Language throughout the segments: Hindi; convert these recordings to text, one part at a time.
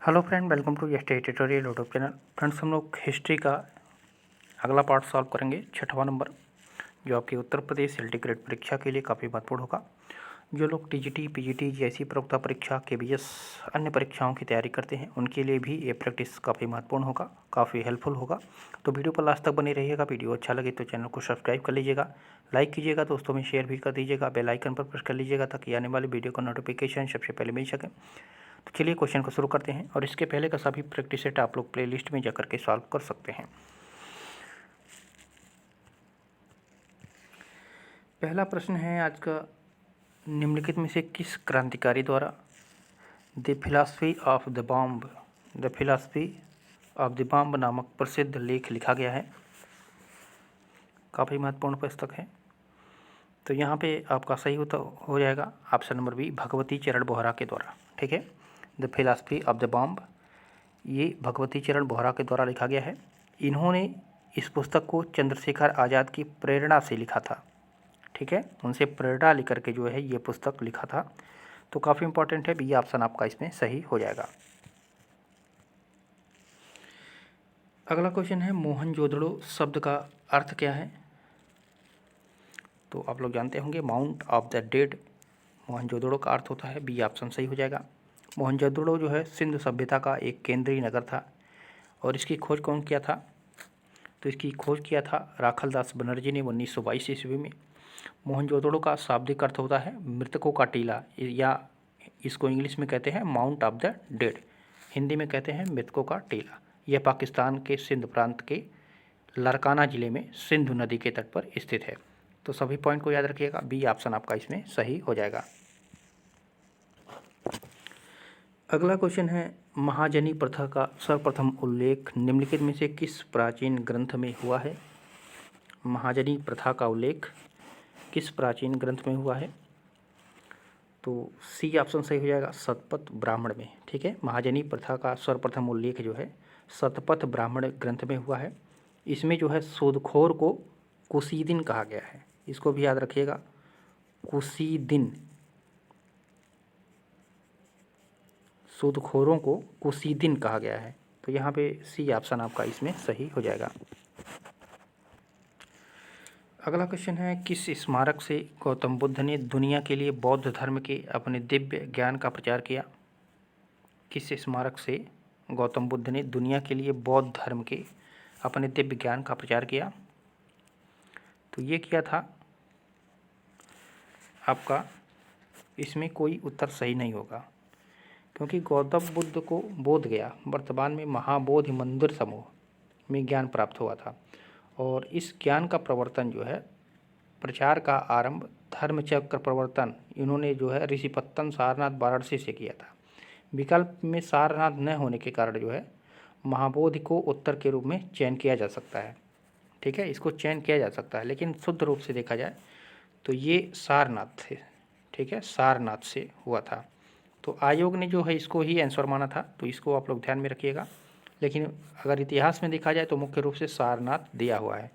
हेलो फ्रेंड, वेलकम टू यस्टे ट्यूटोरियल यूट्यूब चैनल। फ्रेंड्स, हम लोग हिस्ट्री का अगला पार्ट सॉल्व करेंगे, 6वां नंबर, जो आपकी उत्तर प्रदेश एलटी ग्रेड परीक्षा के लिए काफ़ी महत्वपूर्ण होगा। जो लोग टीजीटी, पीजीटी जैसी प्रवक्ता परीक्षा, केबीएस अन्य परीक्षाओं की तैयारी करते हैं, उनके लिए भी ये प्रैक्टिस काफ़ी महत्वपूर्ण होगा, काफ़ी हेल्पफुल होगा। तो वीडियो पर लास्ट तक बने रहिएगा। वीडियो अच्छा लगे तो चैनल को सब्सक्राइब कर लीजिएगा, लाइक कीजिएगा, दोस्तों में शेयर भी कर दीजिएगा, बेल आइकन पर प्रेस कर लीजिएगा ताकि आने वाली वीडियो का नोटिफिकेशन सबसे पहले मिल सके। तो चलिए क्वेश्चन को शुरू करते हैं, और इसके पहले का सभी प्रैक्टिस सेट आप लोग प्लेलिस्ट में जाकर के सॉल्व कर सकते हैं। पहला प्रश्न है आज का, निम्नलिखित में से किस क्रांतिकारी द्वारा the philosophy of the bomb नामक प्रसिद्ध लेख लिखा गया है। काफ़ी महत्वपूर्ण पुस्तक है। तो यहाँ पे आपका सही हो जाएगा ऑप्शन नंबर बी, भगवती चरण बोहरा के द्वारा। ठीक है, the philosophy of the bomb ये भगवती चरण बोहरा के द्वारा लिखा गया है। इन्होंने इस पुस्तक को चंद्रशेखर आज़ाद की प्रेरणा से लिखा था। ठीक है, उनसे प्रेरणा लेकर के जो है ये पुस्तक लिखा था। तो काफ़ी इंपॉर्टेंट है, बी ऑप्शन आपका इसमें सही हो जाएगा। अगला क्वेश्चन है, मोहनजोदड़ो शब्द का अर्थ क्या है? तो आप लोग जानते होंगे, mount of the dead Mohenjodaro का अर्थ होता है। बी ऑप्शन सही हो जाएगा। मोहनजोदड़ो जो है सिंधु सभ्यता का एक केंद्रीय नगर था, और इसकी खोज कौन किया था? तो इसकी खोज किया था राखलदास बनर्जी ने 1922 ईस्वी में। मोहनजोदड़ो का शाब्दिक अर्थ होता है मृतकों का टीला, या इसको इंग्लिश में कहते हैं mount of the dead, Hindi में कहते हैं मृतकों का टीला। यह पाकिस्तान के सिंध प्रांत के लारकाना जिले में सिंधु नदी के तट पर स्थित है। तो सभी पॉइंट को याद रखिएगा, बी ऑप्शन आपका इसमें सही हो जाएगा। अगला क्वेश्चन है, महाजनी प्रथा का सर्वप्रथम उल्लेख निम्नलिखित में से किस प्राचीन ग्रंथ में हुआ है? महाजनी प्रथा का उल्लेख किस प्राचीन ग्रंथ में हुआ है? तो सी ऑप्शन सही हो जाएगा, शतपथ ब्राह्मण में। ठीक है, महाजनी प्रथा का सर्वप्रथम उल्लेख जो है शतपथ ब्राह्मण ग्रंथ में हुआ है। इसमें जो है सूदखोर को कुसीदिन कहा गया है, इसको भी याद रखिएगा, कुसीदिन, सूदखोरों को कुसीदिन कहा गया है। तो यहाँ पे सी ऑप्शन आपका इसमें सही हो जाएगा। अगला क्वेश्चन है, किस स्मारक से गौतम बुद्ध ने दुनिया के लिए बौद्ध धर्म के अपने दिव्य ज्ञान का प्रचार किया? किस स्मारक से गौतम बुद्ध ने दुनिया के लिए बौद्ध धर्म के अपने दिव्य ज्ञान का प्रचार किया? तो ये किया था आपका, इसमें कोई उत्तर सही नहीं होगा, क्योंकि गौतम बुद्ध को बोध गया वर्तमान में महाबोधि मंदिर समूह में ज्ञान प्राप्त हुआ था, और इस ज्ञान का प्रवर्तन जो है, प्रचार का आरंभ धर्मचक्र प्रवर्तन इन्होंने जो है ऋषिपत्तन सारनाथ वाराणसी से किया था। विकल्प में सारनाथ न होने के कारण जो है महाबोधि को उत्तर के रूप में चयन किया जा सकता है। ठीक है, इसको चयन किया जा सकता है, लेकिन शुद्ध रूप से देखा जाए तो ये सारनाथ थे। ठीक है, सारनाथ से हुआ था। तो आयोग ने जो है इसको ही आंसर माना था, तो इसको आप लोग ध्यान में रखिएगा। लेकिन अगर इतिहास में देखा जाए तो मुख्य रूप से सारनाथ दिया हुआ है।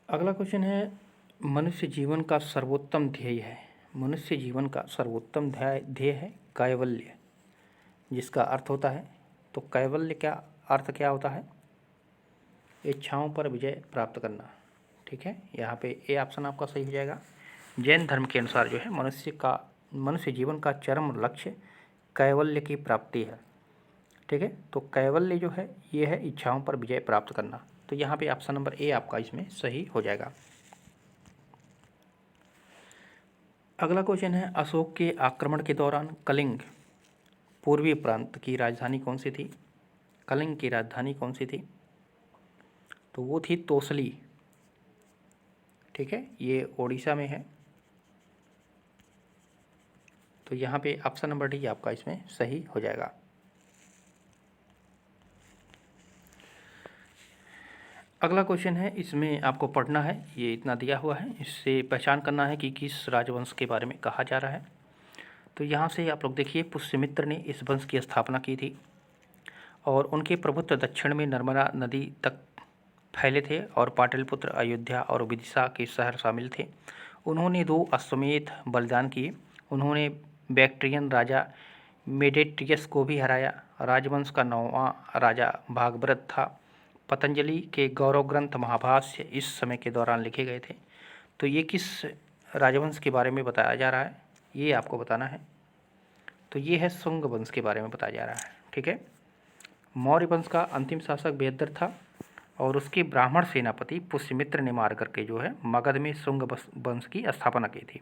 अगला क्वेश्चन है, मनुष्य जीवन का सर्वोत्तम ध्येय है, मनुष्य जीवन का सर्वोत्तम ध्येय है कैवल्य, जिसका अर्थ होता है, तो कैवल्य का अर्थ क्या होता है? इच्छाओं पर विजय प्राप्त करना। ठीक है, यहाँ पे ए ऑप्शन आपका सही हो जाएगा। जैन धर्म के अनुसार जो है मनुष्य जीवन का चरम लक्ष्य कैवल्य की प्राप्ति है। ठीक है, तो कैवल्य जो है ये है इच्छाओं पर विजय प्राप्त करना। तो यहाँ पे ऑप्शन नंबर ए आपका इसमें सही हो जाएगा। अगला क्वेश्चन है, अशोक के आक्रमण के दौरान कलिंग पूर्वी प्रांत की राजधानी कौन सी थी? कलिंग की राजधानी कौन सी थी? तो वो थी तोसली। ठीक है, ये ओडिशा में है। तो यहाँ पे ऑप्शन नंबर डी आपका इसमें सही हो जाएगा। अगला क्वेश्चन है, इसमें आपको पढ़ना है, ये इतना दिया हुआ है, इससे पहचान करना है कि किस राजवंश के बारे में कहा जा रहा है। तो यहाँ से आप लोग देखिए, पुष्यमित्र ने इस वंश की स्थापना की थी, और उनके प्रभुत्व दक्षिण में नर्मदा नदी तक फैले थे, और पाटलिपुत्र, अयोध्या और विदिशा के शहर शामिल थे। उन्होंने 2 अश्वमेध बलिदान किए। उन्होंने बैक्ट्रियन राजा मेडेट्रियस को भी हराया। राजवंश का 9वां राजा भागभद्र था। पतंजलि के गौरव ग्रंथ महाभाष्य इस समय के दौरान लिखे गए थे। तो ये किस राजवंश के बारे में बताया जा रहा है, ये आपको बताना है। तो ये है शुंग वंश के बारे में बताया जा रहा है। ठीक है, मौर्य वंश का अंतिम शासक बृहद्रथ था और उसके ब्राह्मण सेनापति पुष्यमित्र ने मार करके जो है मगध में शुंग वंश की स्थापना की थी।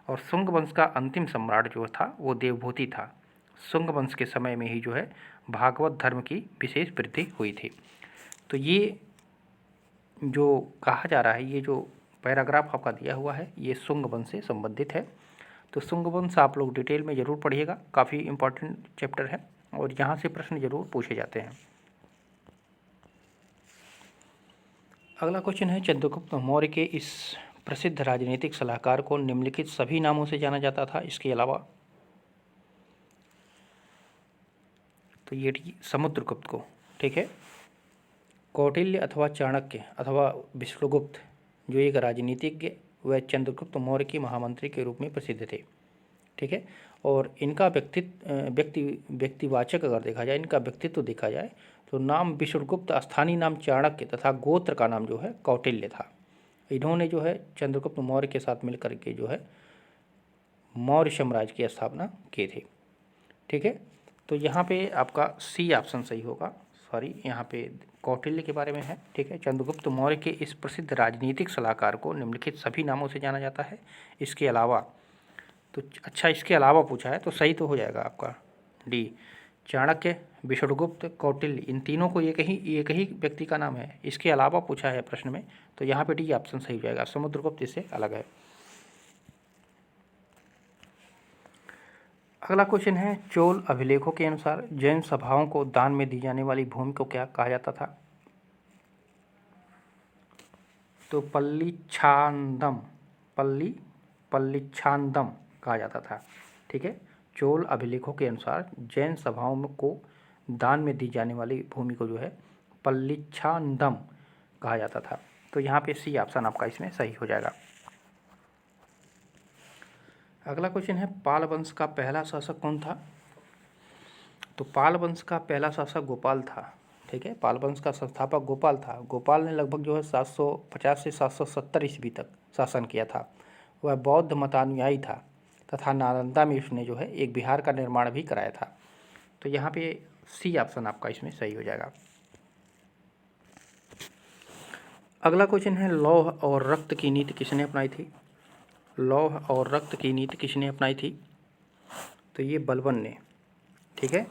और शुंग वंश का अंतिम सम्राट जो था वो देवभूति था। शुंग वंश के समय में ही जो है भागवत धर्म की विशेष वृद्धि हुई थी। तो ये जो कहा जा रहा है, ये जो पैराग्राफ आपका दिया हुआ है, ये शुंग वंश से संबंधित है। तो शुंग वंश आप लोग डिटेल में ज़रूर पढ़िएगा, काफ़ी इंपॉर्टेंट चैप्टर है और यहाँ से प्रश्न जरूर पूछे जाते हैं। अगला क्वेश्चन है, चंद्रगुप्त मौर्य के इस प्रसिद्ध राजनीतिक सलाहकार को निम्नलिखित सभी नामों से जाना जाता था इसके अलावा। तो ये समुद्रगुप्त को, ठीक है, कौटिल्य अथवा चाणक्य अथवा विष्णुगुप्त जो एक राजनीतिज्ञ व चंद्रगुप्त मौर्य के महामंत्री के रूप में प्रसिद्ध थे। ठीक है, और इनका व्यक्तिवाचक अगर देखा जाए, इनका व्यक्तित्व देखा जाए तो नाम विष्णुगुप्त, स्थानीय नाम चाणक्य तथा गोत्र का नाम जो है कौटिल्य था। इन्होंने जो है चंद्रगुप्त मौर्य के साथ मिलकर के जो है मौर्य साम्राज्य की स्थापना की थी। ठीक है, तो यहाँ पे आपका सी ऑप्शन सही होगा। सॉरी, यहाँ पे कौटिल्य के बारे में है। ठीक है, चंद्रगुप्त मौर्य के इस प्रसिद्ध राजनीतिक सलाहकार को निम्नलिखित सभी नामों से जाना जाता है इसके अलावा। तो अच्छा, इसके अलावा पूछा है तो सही तो हो जाएगा आपका डी, चाणक्य, विष्णुगुप्त, कौटिल्य, इन तीनों को एक ही व्यक्ति का नाम है। इसके अलावा पूछा है प्रश्न में, तो यहाँ पे डी ऑप्शन सही हो जाएगा। समुद्रगुप्त इससे अलग है। अगला क्वेश्चन है, चोल अभिलेखों के अनुसार जैन सभाओं को दान में दी जाने वाली भूमि को क्या कहा जाता था? तो पल्लिच्छांदम कहा जाता था। ठीक है, चोल अभिलेखों के अनुसार जैन सभाओं को दान में दी जाने वाली भूमि को जो है पल्लिच्छांदम कहा जाता था। तो यहाँ पे सी ऑप्शन आपका इसमें सही हो जाएगा। अगला क्वेश्चन है, पाल वंश का पहला शासक कौन था? तो पाल वंश का पहला शासक गोपाल था। ठीक है, पाल वंश का संस्थापक गोपाल था। गोपाल ने लगभग जो है 750 से 770 ईस्वी तक शासन किया था। वह बौद्ध मतानुयायी था तथा नालंदा में उसने जो है एक विहार का निर्माण भी कराया था। तो यहाँ पे सी ऑप्शन आपका इसमें सही हो जाएगा। अगला क्वेश्चन है, लौह और रक्त की नीति किसने अपनाई थी? लौह और रक्त की नीति किसने अपनाई थी? तो ये बलबन ने। ठीक है,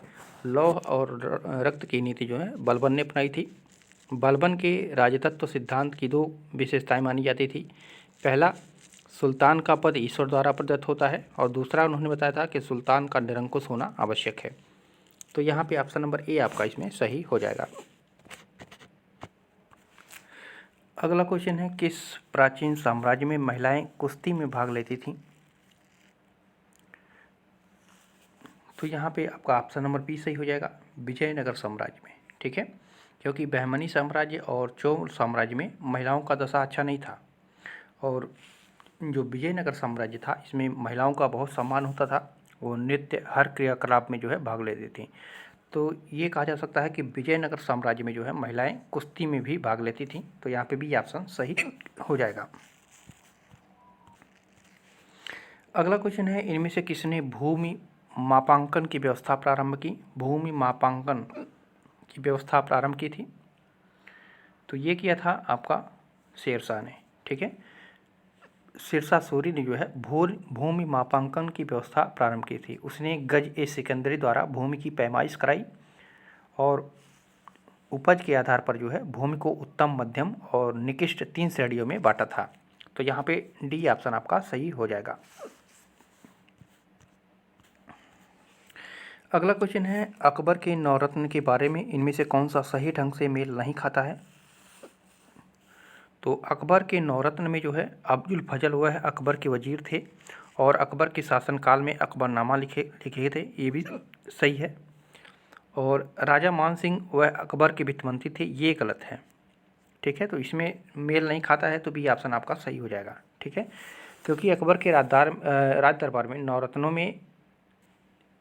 लौह और रक्त की नीति जो है बलबन ने अपनाई थी। बलबन के राजतत्व सिद्धांत की दो विशेषताएं मानी जाती थी। पहला, सुल्तान का पद ईश्वर द्वारा प्रदत्त होता है, और दूसरा उन्होंने बताया था कि सुल्तान का निरंकुश होना आवश्यक है। तो यहाँ पे ऑप्शन नंबर ए आपका इसमें सही हो जाएगा। अगला क्वेश्चन है, किस प्राचीन साम्राज्य में महिलाएं कुश्ती में भाग लेती थीं? तो यहाँ पे आपका ऑप्शन नंबर बी सही हो जाएगा, विजयनगर साम्राज्य में। ठीक है, क्योंकि बहमनी साम्राज्य और चोल साम्राज्य में महिलाओं का दशा अच्छा नहीं था, और जो विजयनगर साम्राज्य था इसमें महिलाओं का बहुत सम्मान होता था। वो नृत्य, हर क्रियाकलाप में जो है भाग लेती थी। तो ये कहा जा सकता है कि विजयनगर साम्राज्य में जो है महिलाएं कुश्ती में भी भाग लेती थीं। तो यहाँ पे भी ऑप्शन सही हो जाएगा। अगला क्वेश्चन है, इनमें से किसने भूमि मापांकन की व्यवस्था प्रारंभ की? भूमि मापांकन की व्यवस्था प्रारंभ की थी, तो ये किया था आपका शेरशाह ने। ठीक है, शेरशाह सूरी ने जो है भूमि मापांकन की व्यवस्था प्रारंभ की थी। उसने गज-ए-सिकंदरी द्वारा भूमि की पैमाइश कराई और उपज के आधार पर जो है भूमि को उत्तम, मध्यम और निकृष्ट 3 श्रेणियों में बांटा था। तो यहाँ पे डी ऑप्शन आपका सही हो जाएगा। अगला क्वेश्चन है, अकबर के नवरत्न के बारे में इनमें से कौन सा सही ढंग से मेल नहीं खाता है? तो अकबर के नवरत्न में जो है अब्दुल फजल वह अकबर के वजीर थे, और अकबर के शासनकाल में अकबरनामा लिखे थे, ये भी सही है। और राजा मान सिंह वह अकबर के वित्त मंत्री थे, ये गलत है। ठीक है, तो इसमें मेल नहीं खाता है, तो बी ऑप्शन आपका सही हो जाएगा। ठीक है, क्योंकि अकबर के राज दरबार में नवरत्नों में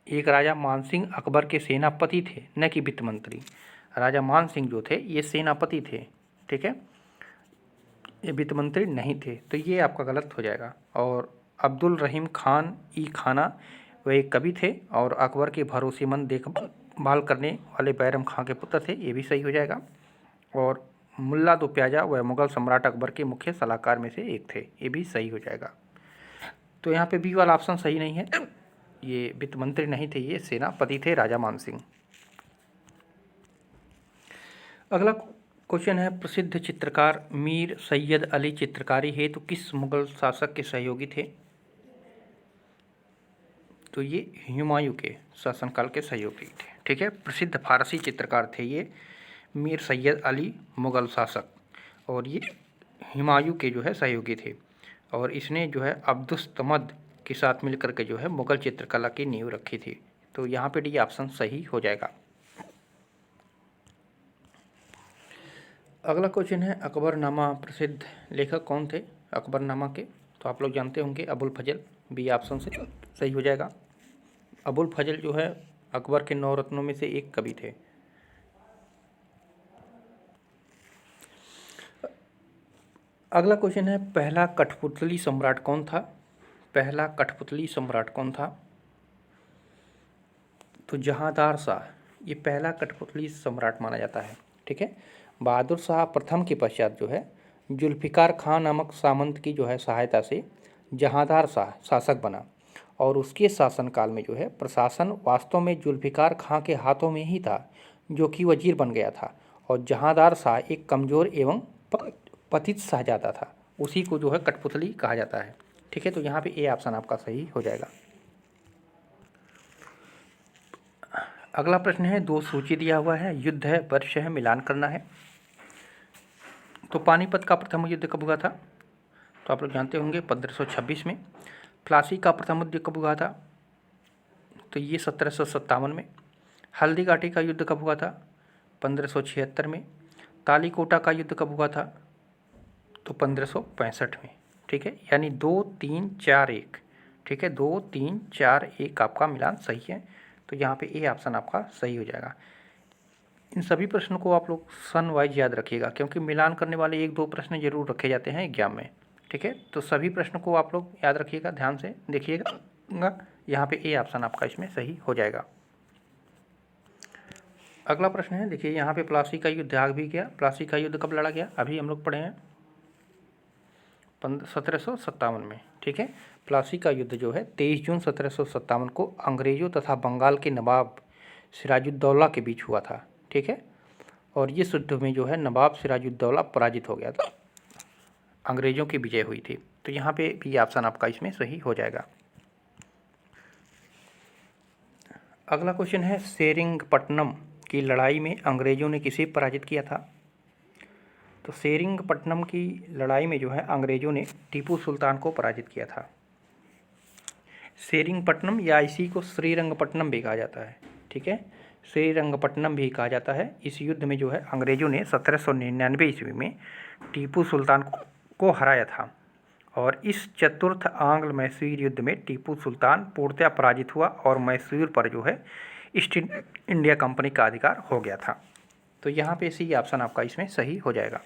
एक राजा मानसिंह अकबर के सेनापति थे, न कि वित्त मंत्री। राजा मानसिंह जो थे ये सेनापति थे, ठीक है, ये वित्त मंत्री नहीं थे, तो ये आपका गलत हो जाएगा। और अब्दुल रहीम खान ई खाना वह एक कवि थे और अकबर के भरोसेमंद देखभाल करने वाले बैरम खां के पुत्र थे, ये भी सही हो जाएगा। और मुल्ला दो प्याजा वह मुगल सम्राट अकबर के मुख्य सलाहकार में से एक थे, ये भी सही हो जाएगा। तो यहाँ पे बी वाला ऑप्शन सही नहीं है, ये वित्त मंत्री नहीं थे, ये सेनापति थे राजा मानसिंह। अगला क्वेश्चन है, प्रसिद्ध चित्रकार मीर सैयद अली चित्रकारी हेतु किस मुगल शासक के सहयोगी थे? तो ये हुमायूं के शासनकाल के सहयोगी थे, ठीक है। प्रसिद्ध फारसी चित्रकार थे ये मीर सैयद अली मुगल शासक, और ये हुमायूं के जो है सहयोगी थे। और इसने जो है अब्दुस्तमद के साथ मिलकर के जो है मुगल चित्रकला की नींव रखी थी। तो यहाँ पे डी ऑप्शन सही हो जाएगा। अगला क्वेश्चन है, अकबरनामा प्रसिद्ध लेखक कौन थे अकबरनामा के? तो आप लोग जानते होंगे अबुल फजल, बी ऑप्शन से सही हो जाएगा। अबुल फजल जो है अकबर के 9 रत्नों में से एक कवि थे। अगला क्वेश्चन है, पहला कठपुतली सम्राट कौन था? पहला कठपुतली सम्राट कौन था? तो जहांदार शाह ये पहला कठपुतली सम्राट माना जाता है, ठीक है। बहादुर शाह प्रथम के पश्चात जो है जुल्फ़िकार खां नामक सामंत की जो है सहायता से जहांदार शाह शासक बना, और उसके शासनकाल में जो है प्रशासन वास्तव में जुल्फ़िकार खां के हाथों में ही था, जो कि वजीर बन गया था। और जहांदार शाह एक कमज़ोर एवं पतित शहजादा था, उसी को जो है कठपुतली कहा जाता है, ठीक है। तो यहाँ पे ए ऑप्शन आपका सही हो जाएगा। अगला प्रश्न है, 2 सूची दिया हुआ है, युद्ध है, वर्ष है, मिलान करना है। तो पानीपत का प्रथम युद्ध कब हुआ था? तो आप लोग जानते होंगे 1526 में। प्लासी का प्रथम युद्ध कब हुआ था? तो ये 1757 में। हल्दी घाटी का युद्ध कब हुआ था? 1576 में। तालीकोटा का युद्ध कब हुआ था? तो 1565 में, ठीक है। यानी 2, 3, 4, 1, ठीक है, 2, 3, 4, 1 आपका मिलान सही है। तो यहाँ पे ए ऑप्शन आपका सही हो जाएगा। इन सभी प्रश्नों को आप लोग सन वाइज याद रखिएगा, क्योंकि मिलान करने वाले 1-2 प्रश्न जरूर रखे जाते हैं एग्जाम में, ठीक है। तो सभी प्रश्नों को आप लोग याद रखिएगा, ध्यान से देखिएगा। यहाँ पे ए ऑप्शन आपका इसमें सही हो जाएगा। अगला प्रश्न है, देखिए यहाँ पे प्लासी का युद्ध आग भी गया। प्लासी का युद्ध कब लड़ा गया? अभी हम लोग पढ़े हैं 1757 में, ठीक है। प्लासी का युद्ध जो है 23 जून 1757 को अंग्रेज़ों तथा बंगाल के नवाब सिराजुद्दौला के बीच हुआ था, ठीक है। और इस युद्ध में जो है नवाब सिराजुद्दौला पराजित हो गया था, अंग्रेज़ों की विजय हुई थी। तो यहाँ पे भी ऑप्शन आपका इसमें सही हो जाएगा। अगला क्वेश्चन है, सेरिंगपट्टनम की लड़ाई में अंग्रेज़ों ने किसे पराजित किया था? तो सेरिंगपट्टनम की लड़ाई में जो है अंग्रेज़ों ने टीपू सुल्तान को पराजित किया था। सेरिंगपट्टनम या इसी को श्रीरंगपट्टनम भी कहा जाता है, ठीक है, श्रीरंगपट्टनम भी कहा जाता है। इस युद्ध में जो है अंग्रेज़ों ने 1799 ईस्वी में टीपू सुल्तान को हराया था, और इस चतुर्थ आंग्ल मैसूर युद्ध में टीपू सुल्तान पूर्णतः पराजित हुआ और मैसूर पर जो है ईस्ट इंडिया कंपनी का अधिकार हो गया था। तो यहाँ पे सी ऑप्शन आपका इसमें सही हो जाएगा।